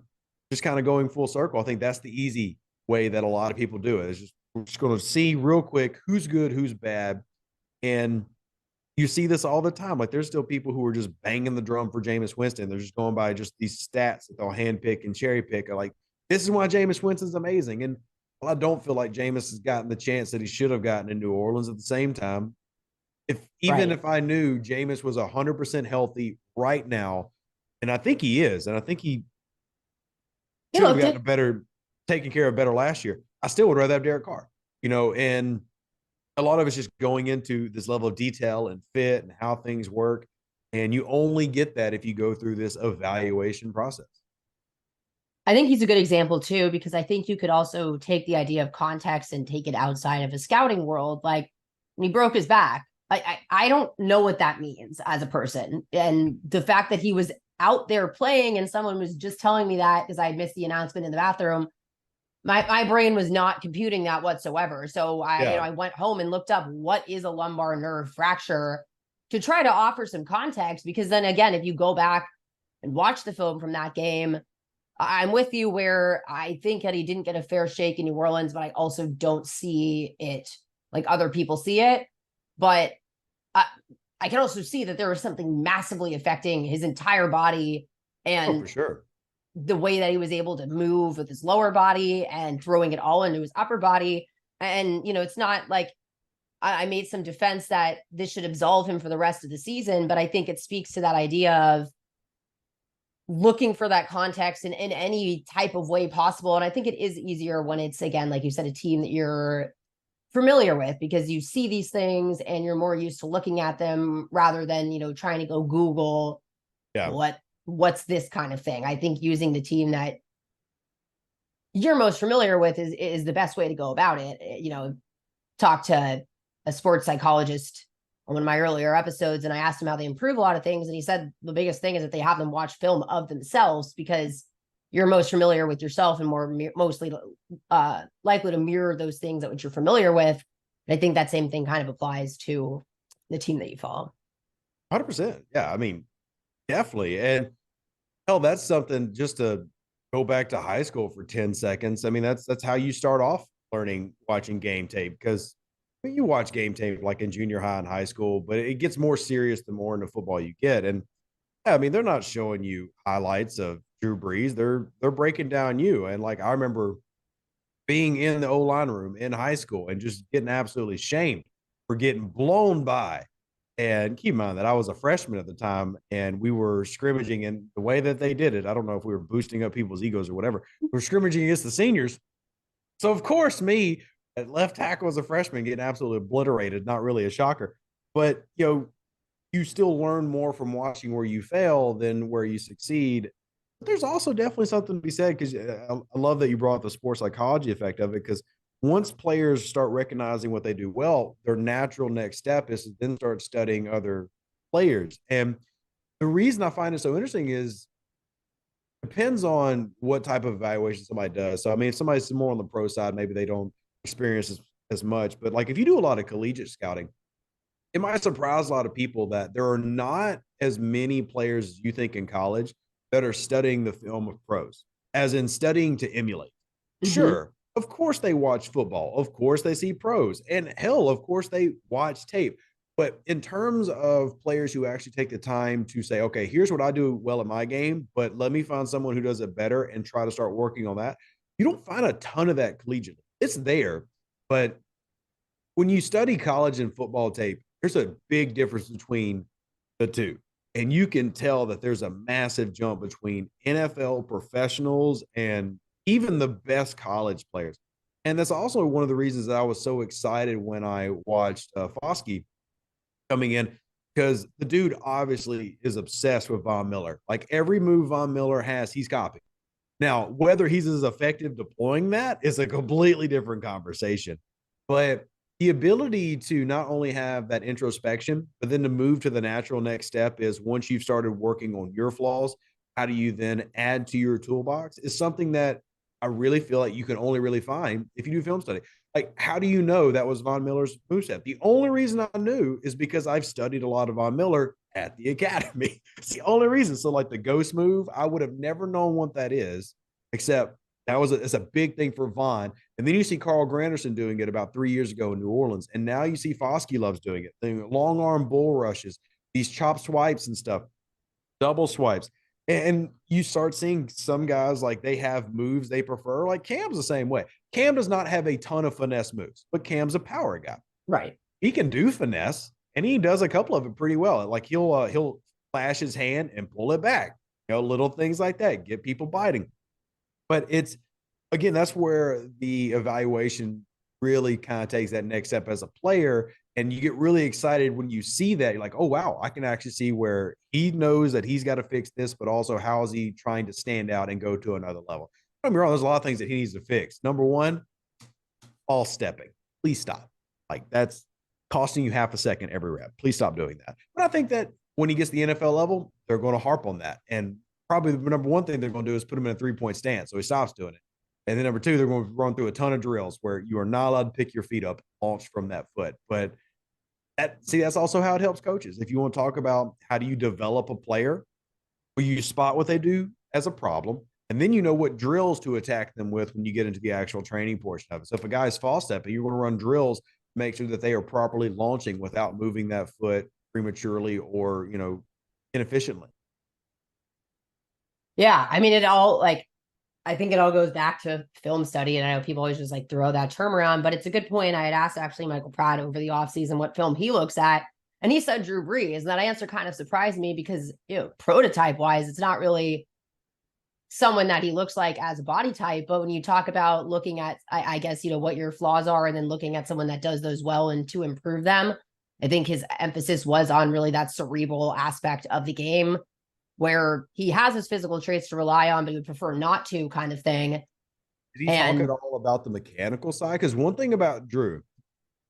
just kind of going full circle. I think that's the easy way that a lot of people do it. It's just we're just going to see real quick who's good, who's bad, and you see this all the time. Like there's still people who are just banging the drum for Jameis Winston. They're just going by just these stats that they'll handpick and cherry pick. Are like, this is why Jameis Winston's amazing. And while I don't feel like Jameis has gotten the chance that he should have gotten in New Orleans, at the same time, even Right. if I knew Jameis was 100% healthy right now, and I think he is, and I think he He should have looked gotten it. a better, taken care of better last year. I still would rather have Derek Carr, and a lot of it's just going into this level of detail and fit and how things work. And you only get that if you go through this evaluation process. I think he's a good example too, because I think you could also take the idea of context and take it outside of a scouting world. Like when he broke his back, I don't know what that means as a person. And the fact that he was out there playing and someone was just telling me that because I had missed the announcement in the bathroom, my brain was not computing that whatsoever. So Yeah, I went home and looked up what is a lumbar nerve fracture to try to offer some context, because then again, if you go back and watch the film from that game, I'm with you where I think that he didn't get a fair shake in New Orleans, but I also don't see it like other people see it. But I, I can also see that there was something massively affecting his entire body oh and for sure. the way that he was able to move with his lower body and throwing it all into his upper body. And, it's not like I made some defense that this should absolve him for the rest of the season, but I think it speaks to that idea of looking for that context in any type of way possible. And I think it is easier when it's, again, like you said, a team that you're familiar with, because you see these things and you're more used to looking at them rather than, trying to go Google Yeah, what's this kind of thing. I think using the team that you're most familiar with is the best way to go about it. Talk to a sports psychologist on one of my earlier episodes, and I asked him how they improve a lot of things. And he said the biggest thing is that they have them watch film of themselves, because you're most familiar with yourself and mostly likely to mirror those things that which you're familiar with. And I think that same thing kind of applies to the team that you follow. 100%. Yeah, I mean, definitely. And hell, that's something just to go back to high school for 10 seconds. I mean, that's how you start off learning watching game tape, because you watch game tape like in junior high and high school, but it gets more serious the more into football you get. And yeah, I mean, they're not showing you highlights of Drew Brees. They're breaking down you. And like I remember being in the O-line room in high school and just getting absolutely shamed for getting blown by. And keep in mind that I was a freshman at the time and we were scrimmaging, and the way that they did it, I don't know if we were boosting up people's egos or whatever. We were scrimmaging against the seniors. So of course, me at left tackle as a freshman getting absolutely obliterated, not really a shocker. But you still learn more from watching where you fail than where you succeed. But there's also definitely something to be said, because I love that you brought the sports psychology effect of it, because once players start recognizing what they do well, their natural next step is to then start studying other players. And the reason I find it so interesting is depends on what type of evaluation somebody does. So, I mean, if somebody's more on the pro side, maybe they don't experience as much. But like if you do a lot of collegiate scouting, it might surprise a lot of people that there are not as many players as you think in college that are studying the film of pros, as in studying to emulate. Mm-hmm. Sure, of course they watch football. Of course they see pros. And hell, of course they watch tape. But in terms of players who actually take the time to say, okay, here's what I do well in my game, but let me find someone who does it better and try to start working on that. You don't find a ton of that collegiately. It's there, but when you study college and football tape, there's a big difference between the two. And you can tell that there's a massive jump between NFL professionals and even the best college players. And that's also one of the reasons that I was so excited when I watched Foskey coming in, because the dude obviously is obsessed with Von Miller. Like every move Von Miller has, he's copying. Now, whether he's as effective deploying that is a completely different conversation. But the ability to not only have that introspection, but then to move to the natural next step is once you've started working on your flaws, how do you then add to your toolbox is something that I really feel like you can only really find if you do film study. Like, how do you know that was Von Miller's moveset? The only reason I knew is because I've studied a lot of Von Miller at the academy. It's the only reason. So, like the ghost move, I would have never known what that is, except it's a big thing for Von. And then you see Carl Granderson doing it about 3 years ago in New Orleans. And now you see Foskey loves doing it. The long arm bull rushes, these chop swipes and stuff, double swipes. And you start seeing some guys like they have moves they prefer. Like Cam's the same way. Cam does not have a ton of finesse moves, but Cam's a power guy. Right. He can do finesse, and he does a couple of it pretty well. Like he'll flash his hand and pull it back. Little things like that get people biting. But it's again, that's where the evaluation really kind of takes that next step as a player. And you get really excited when you see that. You're like, oh, wow, I can actually see where he knows that he's got to fix this, but also how is he trying to stand out and go to another level? Don't get me wrong, there's a lot of things that he needs to fix. Number one, false stepping. Please stop. Like costing you half a second every rep. Please stop doing that. But I think that when he gets to the NFL level, they're going to harp on that. And probably the number one thing they're going to do is put him in a 3-point stance. So he stops doing it. And then number two, they're going to run through a ton of drills where you are not allowed to pick your feet up, launch from that foot. But that's also how it helps coaches. If you want to talk about how do you develop a player, well, you spot what they do as a problem, and then you know what drills to attack them with when you get into the actual training portion of it. So if a guy's false stepping, you're going to run drills to make sure that they are properly launching without moving that foot prematurely or, inefficiently. Yeah, I mean, it all like I think it all goes back to film study. And I know people always just like throw that term around, but it's a good point. I had asked actually Michael Pratt over the offseason what film he looks at. And he said Drew Brees. And that answer kind of surprised me because, prototype wise, it's not really someone that he looks like as a body type. But when you talk about looking at, I guess, what your flaws are and then looking at someone that does those well and to improve them, I think his emphasis was on really that cerebral aspect of the game where he has his physical traits to rely on, but he would prefer not to kind of thing. Did he talk And at all about the mechanical side? Because one thing about Drew,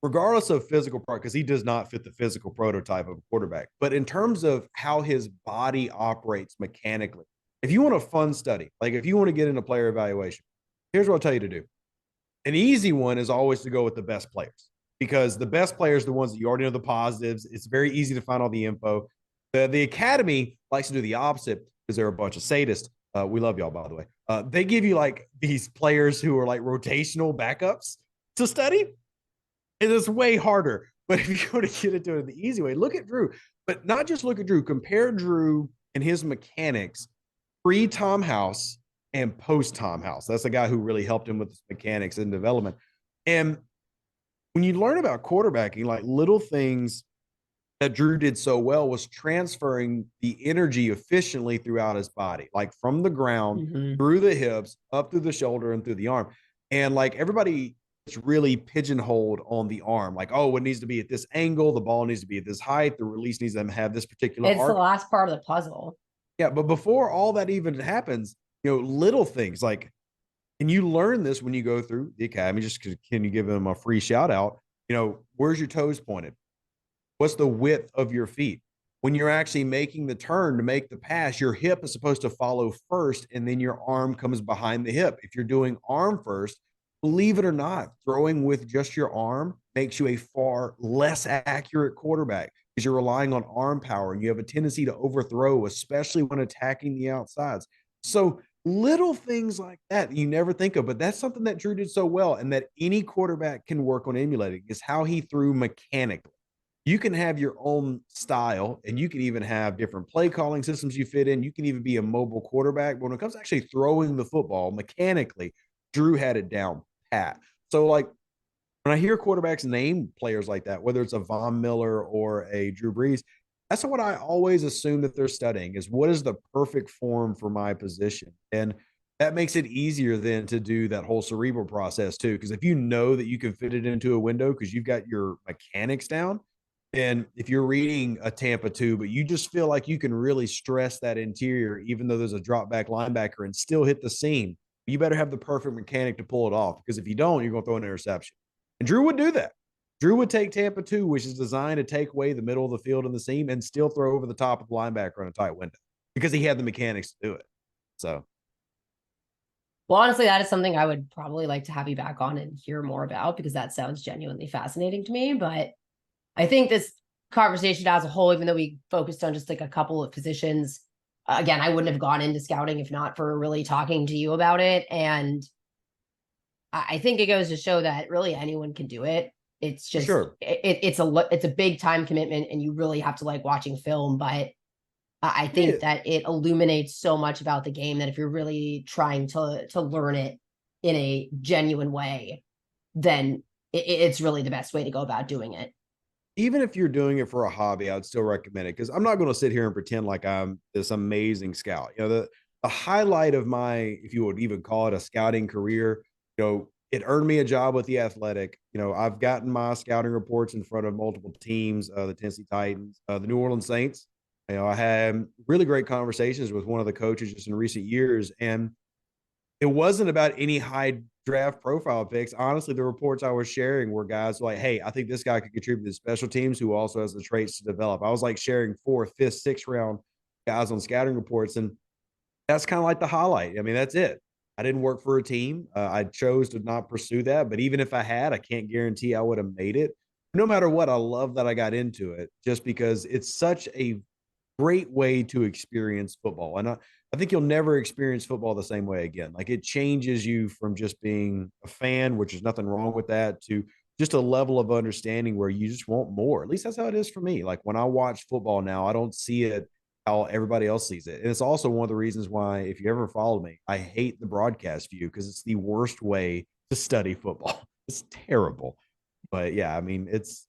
regardless of physical part, because he does not fit the physical prototype of a quarterback, but in terms of how his body operates mechanically, if you want a fun study, like if you want to get into player evaluation, here's what I'll tell you to do. An easy one is always to go with the best players because the best players are the ones that you already know the positives. It's very easy to find all the info. The academy likes to do the opposite because they're a bunch of sadists. We love y'all, by the way. They give you like these players who are like rotational backups to study. And it's way harder. But if you want to get into it the easy way, look at Drew. But not just look at Drew. Compare Drew and his mechanics pre-Tom House and post-Tom House. That's the guy who really helped him with his mechanics and development. And when you learn about quarterbacking, like little things that Drew did so well was transferring the energy efficiently throughout his body, like from the ground, through the hips, up through the shoulder, and through the arm. And like everybody is really pigeonholed on the arm, like, oh, it needs to be at this angle, the ball needs to be at this height, the release needs to have this particular it's the arc. last part of the puzzle. Yeah, but before all that even happens, little things like, and you learn this when you go through the academy. Just can you give them a free shout out? Where's your toes pointed? What's the width of your feet? When you're actually making the turn to make the pass, your hip is supposed to follow first, and then your arm comes behind the hip. If you're doing arm first, believe it or not, throwing with just your arm makes you a far less accurate quarterback because you're relying on arm power and you have a tendency to overthrow, especially when attacking the outsides. So little things like that you never think of, but that's something that Drew did so well and that any quarterback can work on emulating is how he threw mechanically. You can have your own style and you can even have different play calling systems you fit in. You can even be a mobile quarterback. But when it comes to actually throwing the football mechanically, Drew had it down pat. So, like, when I hear quarterbacks name players like that, whether it's a Von Miller or a Drew Brees, that's what I always assume that they're studying is what is the perfect form for my position. And that makes it easier then to do that whole cerebral process too. Because if you know that you can fit it into a window because you've got your mechanics down, and if you're reading a Tampa 2, but you just feel like you can really stress that interior, even though there's a drop back linebacker and still hit the seam, you better have the perfect mechanic to pull it off. Because if you don't, you're going to throw an interception. And Drew would do that. Drew would take Tampa 2, which is designed to take away the middle of the field and the seam and still throw over the top of the linebacker on a tight window because he had the mechanics to do it. So, well, honestly, that is something I would probably like to have you back on and hear more about because that sounds genuinely fascinating to me. But I think this conversation as a whole, even though we focused on just like a couple of positions, again, I wouldn't have gone into scouting if not for really talking to you about it. And I think it goes to show that really anyone can do it. It's just sure. It's a big time commitment, and you really have to like watching film. But I think that it illuminates so much about the game that if you're really trying to learn it in a genuine way, then it's really the best way to go about doing it. Even if you're doing it for a hobby, I would still recommend it because I'm not going to sit here and pretend like I'm this amazing scout. The highlight of my, if you would even call it a scouting career, it earned me a job with the Athletic. I've gotten my scouting reports in front of multiple teams, the Tennessee Titans, the New Orleans Saints. I had really great conversations with one of the coaches just in recent years, and it wasn't about any high draft profile picks. Honestly, the reports I was sharing were guys like, hey, I think this guy could contribute to special teams who also has the traits to develop. I was like sharing fourth, fifth, sixth round guys on scouting reports. And that's kind of like the highlight. I mean, that's it. I didn't work for a team. I chose to not pursue that. But even if I had, I can't guarantee I would have made it. No matter what, I love that I got into it just because it's such a great way to experience football. And I think you'll never experience football the same way again. Like it changes you from just being a fan, which is nothing wrong with that, to just a level of understanding where you just want more. At least that's how it is for me. Like when I watch football now, I don't see it how everybody else sees it. And it's also one of the reasons why, if you ever follow me, I hate the broadcast view because it's the worst way to study football. It's terrible. But yeah, I mean, it's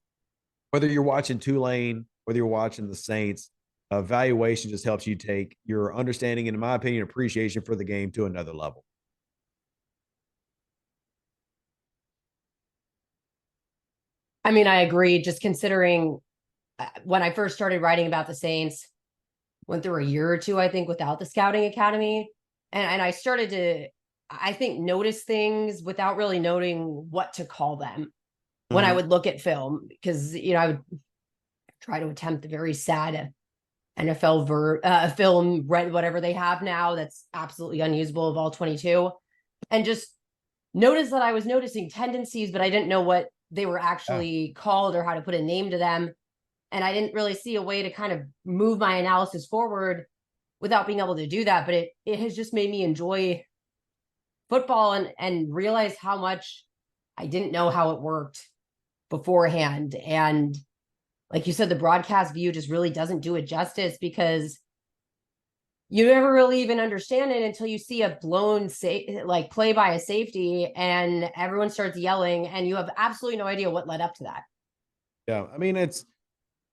whether you're watching Tulane, whether you're watching the Saints, valuation just helps you take your understanding and, in my opinion, appreciation for the game to another level. I mean, I agree. Just considering when I first started writing about the Saints, went through a year or two, I think, without the Scouting Academy. And I started to, I think, notice things without really knowing what to call them when I would look at film. Because, I would try to attempt the very sad NFL film, whatever they have now, that's absolutely unusable of all 22. And just notice that I was noticing tendencies, but I didn't know what they were actually called or how to put a name to them. And I didn't really see a way to kind of move my analysis forward without being able to do that. But it has just made me enjoy football and realize how much I didn't know how it worked beforehand. And like you said, the broadcast view just really doesn't do it justice because you never really even understand it until you see a blown like play by a safety and everyone starts yelling and you have absolutely no idea what led up to that. Yeah, I mean, it's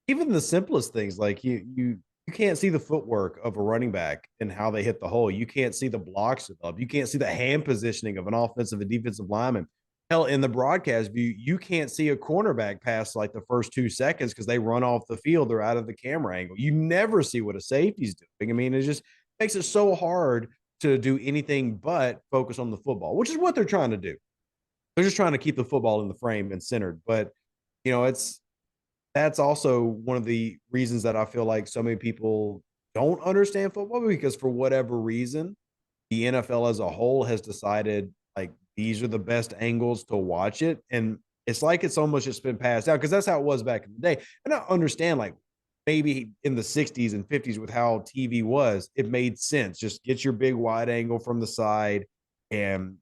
even the simplest things like you can't see the footwork of a running back and how they hit the hole. You can't see the blocks develop. You can't see the hand positioning of an offensive and defensive lineman. Hell, in the broadcast view, you can't see a cornerback pass like the first 2 seconds because they run off the field. They're out of the camera angle. You never see what a safety's doing. I mean, it just makes it so hard to do anything but focus on the football, which is what they're trying to do. They're just trying to keep the football in the frame and centered. But, it's that's also one of the reasons that I feel like so many people don't understand football because for whatever reason, the NFL as a whole has decided like these are the best angles to watch it. And it's like it's almost just been passed down because that's how it was back in the day. And I understand like maybe in the 60s and 50s with how TV was, it made sense. Just get your big wide angle from the side and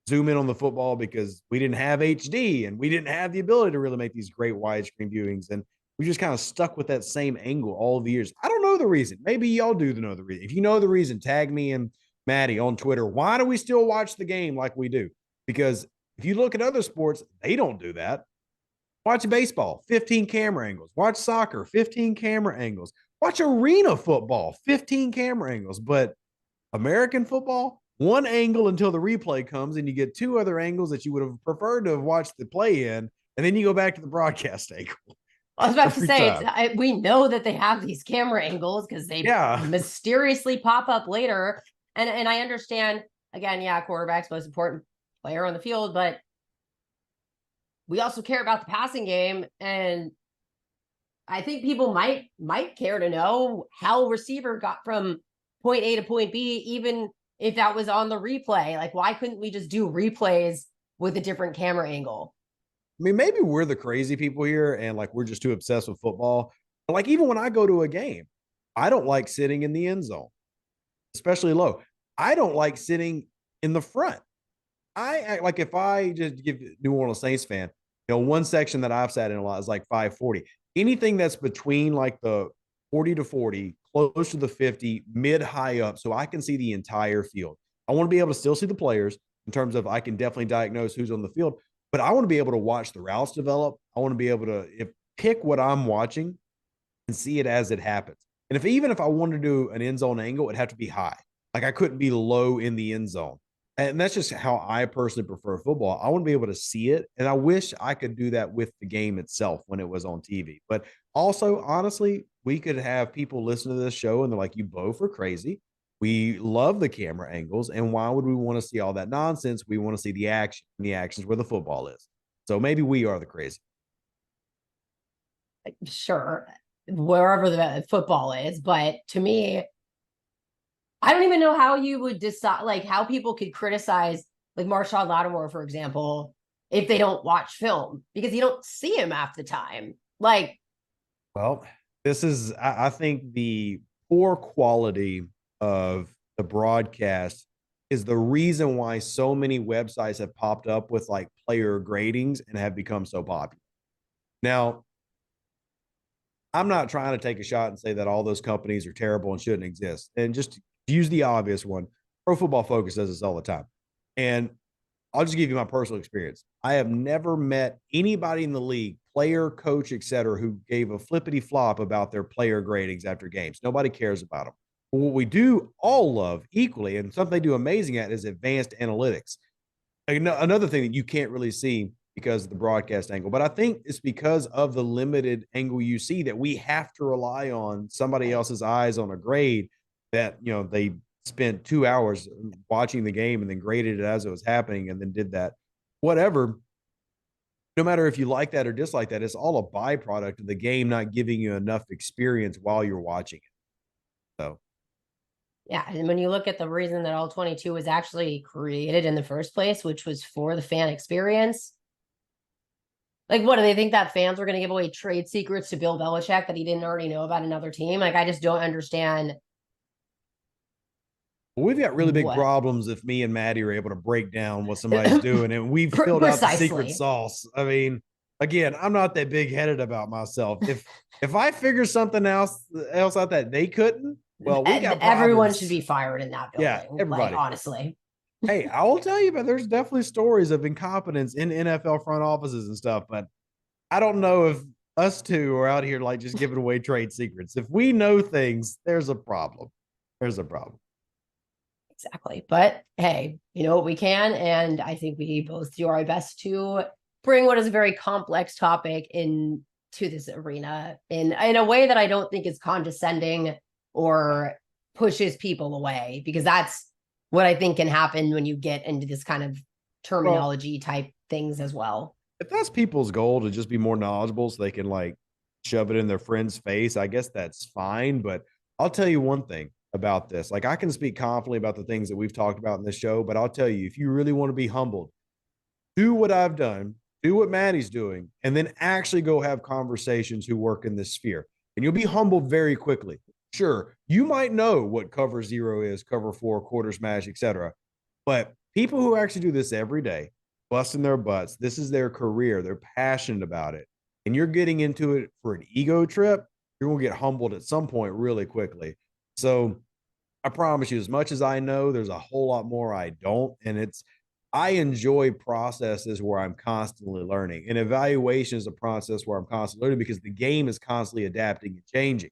zoom in on the football because we didn't have HD and we didn't have the ability to really make these great widescreen viewings. And we just kind of stuck with that same angle all the years. I don't know the reason. Maybe y'all do know the reason. If you know the reason, tag me and Maddie on Twitter. Why do we still watch the game like we do? Because if you look at other sports, they don't do that. Watch baseball, 15 camera angles. Watch soccer, 15 camera angles. Watch arena football, 15 camera angles. But American football, one angle until the replay comes, and you get two other angles that you would have preferred to have watched the play in, and then you go back to the broadcast angle. I was about to say, we know that they have these camera angles because they mysteriously pop up later. And I understand, again, quarterback's most important player on the field, but we also care about the passing game. And I think people might care to know how receiver got from point A to point B, even if that was on the replay. Like, why couldn't we just do replays with a different camera angle? I mean, maybe we're the crazy people here and like we're just too obsessed with football. But like even when I go to a game, I don't like sitting in the end zone, especially low. I don't like sitting in the front. I like if I just give New Orleans Saints fan, one section that I've sat in a lot is like 540. Anything that's between like the 40 to 40, close to the 50, mid high up, so I can see the entire field. I want to be able to still see the players in terms of I can definitely diagnose who's on the field, but I want to be able to watch the routes develop. I want to be able to pick what I'm watching and see it as it happens. And even if I wanted to do an end zone angle, it'd have to be high. Like I couldn't be low in the end zone. And that's just how I personally prefer football. I want to be able to see it. And I wish I could do that with the game itself when it was on TV. But also, honestly, we could have people listen to this show and they're like, you both are crazy. We love the camera angles. And why would we want to see all that nonsense? We want to see the action. The action's where the football is. So maybe we are the crazy. Sure, wherever the football is. But to me, I don't even know how you would decide, like how people could criticize like Marshawn Lattimore, for example, if they don't watch film because you don't see him half the time. Like, Well, this is, I think, the poor quality of the broadcast is the reason why so many websites have popped up with like player gradings and have become so popular. Now, I'm not trying to take a shot and say that all those companies are terrible and shouldn't exist. And just use the obvious one. Pro Football Focus does this all the time. And I'll just give you my personal experience. I have never met anybody in the league, player, coach, et cetera, who gave a flippity flop about their player gradings after games. Nobody cares about them. But what we do all love equally, and something they do amazing at, is advanced analytics. Another thing that you can't really see because of the broadcast angle, but I think it's because of the limited angle you see that we have to rely on somebody else's eyes on a grade that, they spent 2 hours watching the game and then graded it as it was happening and then did that. Whatever, no matter if you like that or dislike that, it's all a byproduct of the game not giving you enough experience while you're watching it. So, yeah, and when you look at the reason that all 22 was actually created in the first place, which was for the fan experience, like, what do they think that fans were going to give away trade secrets to Bill Belichick that he didn't already know about another team? Like, I just don't understand. we've got really big What? problems if me and Maddie are able to break down what somebody's doing, and we've filled out the secret sauce. I mean, again, I'm not that big headed about myself. If I figure something else out that they couldn't, well, we got problems. Everyone should be fired in that building. Yeah, everybody. Like, honestly. Hey, I will tell you, but there's definitely stories of incompetence in NFL front offices and stuff. But I don't know if us two are out here like just giving away trade secrets. If we know things, there's a problem. There's a problem. Exactly. But hey, you know what we can, and I think we both do our best to bring what is a very complex topic into this arena in a way that I don't think is condescending or pushes people away, because that's what I think can happen when you get into this kind of terminology type things as well. If that's people's goal to just be more knowledgeable so they can like shove it in their friend's face, I guess that's fine. But I'll tell you one thing about this. Like, I can speak confidently about the things that we've talked about in this show, but I'll tell you, if you really want to be humbled, do what I've done, do what Maddie's doing, and then actually go have conversations who work in this sphere. And you'll be humbled very quickly. Sure, you might know what cover zero is, cover four, quarter smash, etc. But people who actually do this every day, busting their butts, this is their career, they're passionate about it, and you're getting into it for an ego trip, you're going to get humbled at some point really quickly. So I promise you, as much as I know, there's a whole lot more I don't. And I enjoy processes where I'm constantly learning. And evaluation is a process where I'm constantly learning because the game is constantly adapting and changing.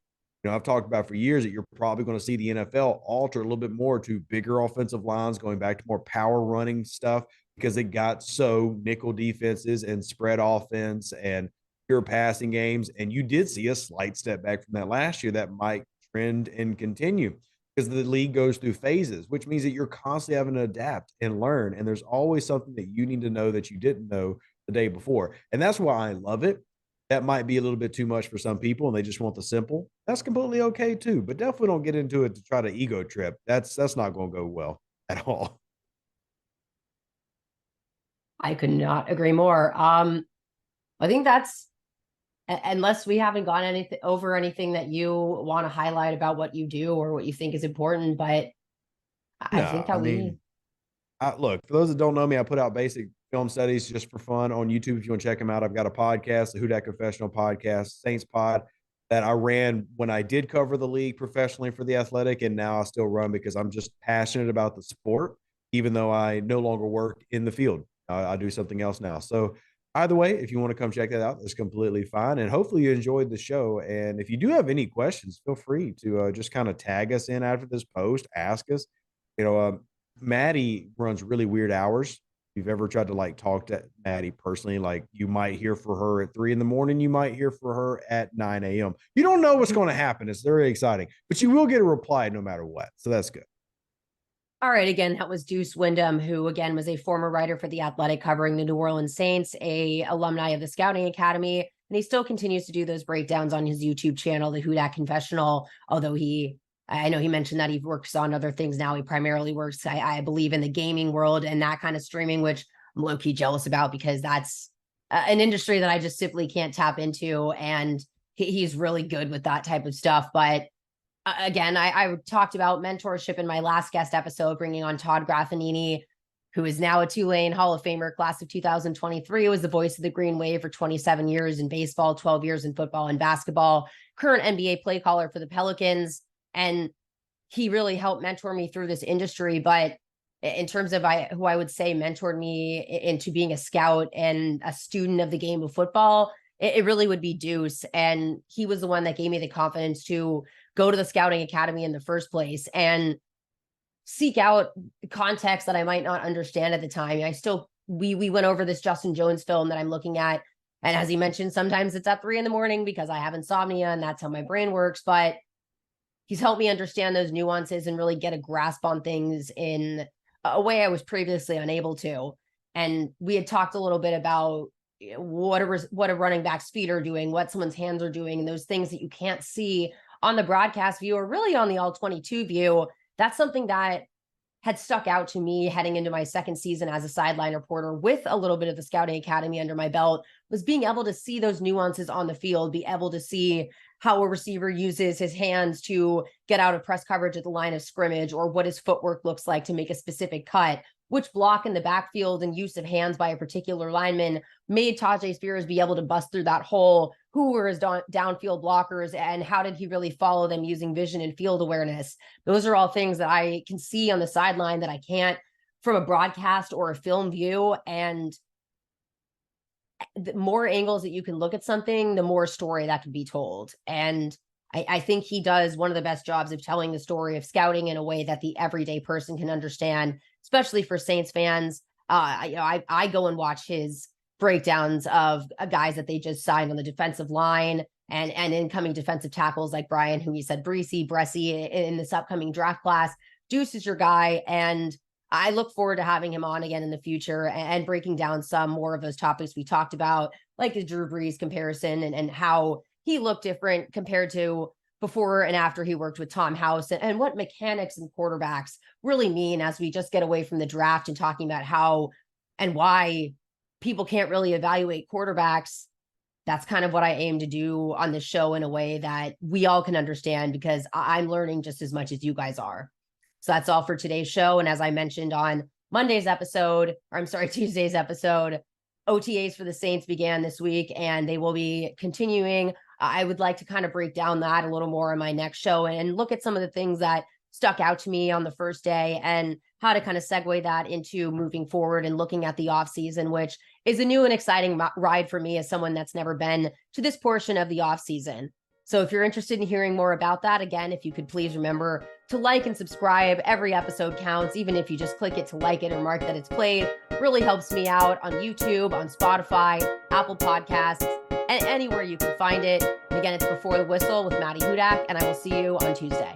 I've talked about for years that you're probably going to see the NFL alter a little bit more to bigger offensive lines, going back to more power running stuff because it got so nickel defenses and spread offense and pure passing games. And you did see a slight step back from that last year that might trend and continue because the league goes through phases, which means that you're constantly having to adapt and learn. And there's always something that you need to know that you didn't know the day before. And that's why I love it. That might be a little bit too much for some people and they just want the simple. That's completely okay too. But definitely don't get into it to try to ego trip. That's not going to go well at all. I could not agree more. I think that's, unless we haven't gone anything that you want to highlight about what you do or what you think is important, but I think that look, for those that don't know me, I put out basic film studies just for fun on YouTube. If you want to check them out, I've got a podcast, the Who Dat Confessional podcast, Saints Pod, that I ran when I did cover the league professionally for the Athletic, and now I still run because I'm just passionate about the sport, even though I no longer work in the field. I do something else now. So either way, if you want to come check that out, that's completely fine. And hopefully you enjoyed the show. And if you do have any questions, feel free to just kind of tag us in after this post, ask us. Maddie runs really weird hours. If you've ever tried to like talk to Maddie personally, like you might hear for her at 3 a.m, you might hear for her at 9 a.m. You don't know what's going to happen. It's very exciting, but you will get a reply no matter what. So that's good. All right, again, that was Deuce Windham, who again was a former writer for The Athletic covering the New Orleans Saints, a alumni of the Scouting Academy, and he still continues to do those breakdowns on his YouTube channel, the Hudak Confessional, although I know he mentioned that he works on other things now. He primarily works, I believe, in the gaming world and that kind of streaming, which I'm low-key jealous about because that's an industry that I just simply can't tap into, and he's really good with that type of stuff. But again, I talked about mentorship in my last guest episode, bringing on Todd Graffinini, who is now a Tulane Hall of Famer, class of 2023, was the voice of the Green Wave for 27 years in baseball, 12 years in football and basketball, current NBA play caller for the Pelicans. And he really helped mentor me through this industry. But in terms of who I would say mentored me into being a scout and a student of the game of football, it really would be Deuce. And he was the one that gave me the confidence to go to the Scouting Academy in the first place and seek out context that I might not understand at the time. We went over this Justin Jones film that I'm looking at. And as he mentioned, sometimes it's at 3 a.m. because I have insomnia and that's how my brain works. But he's helped me understand those nuances and really get a grasp on things in a way I was previously unable to. And we had talked a little bit about what a running back's feet are doing, what someone's hands are doing, and those things that you can't see on the broadcast view or really on the all 22 view. That's something that had stuck out to me heading into my second season as a sideline reporter with a little bit of the Scouting Academy under my belt, was being able to see those nuances on the field, be able to see how a receiver uses his hands to get out of press coverage at the line of scrimmage, or what his footwork looks like to make a specific cut, which block in the backfield and use of hands by a particular lineman made Tajay Spears be able to bust through that hole. Who were his downfield blockers, and how did he really follow them using vision and field awareness? Those are all things that I can see on the sideline that I can't from a broadcast or a film view. And the more angles that you can look at something, the more story that can be told. And I think he does one of the best jobs of telling the story of scouting in a way that the everyday person can understand, especially for Saints fans. I go and watch his breakdowns of guys that they just signed on the defensive line and incoming defensive tackles like Brian, who he said Bressie in this upcoming draft class. Deuce is your guy, and I look forward to having him on again in the future and breaking down some more of those topics we talked about, like the Drew Brees comparison and how he looked different compared to before and after he worked with Tom House, and what mechanics and quarterbacks really mean as we just get away from the draft and talking about how and why people can't really evaluate quarterbacks. That's kind of what I aim to do on this show in a way that we all can understand, because I'm learning just as much as you guys are. So that's all for today's show. And as I mentioned on Tuesday's episode, OTAs for the Saints began this week and they will be continuing. I would like to kind of break down that a little more in my next show and look at some of the things that stuck out to me on the first day and how to kind of segue that into moving forward and looking at the off season, which is a new and exciting ride for me as someone that's never been to this portion of the off season. So if you're interested in hearing more about that, again, if you could please remember to like and subscribe. Every episode counts, even if you just click it to like it or mark that it's played. Really helps me out on YouTube, on Spotify, Apple Podcasts, and anywhere you can find it. And again, it's Before the Whistle with Maddie Hudak, and I will see you on Tuesday.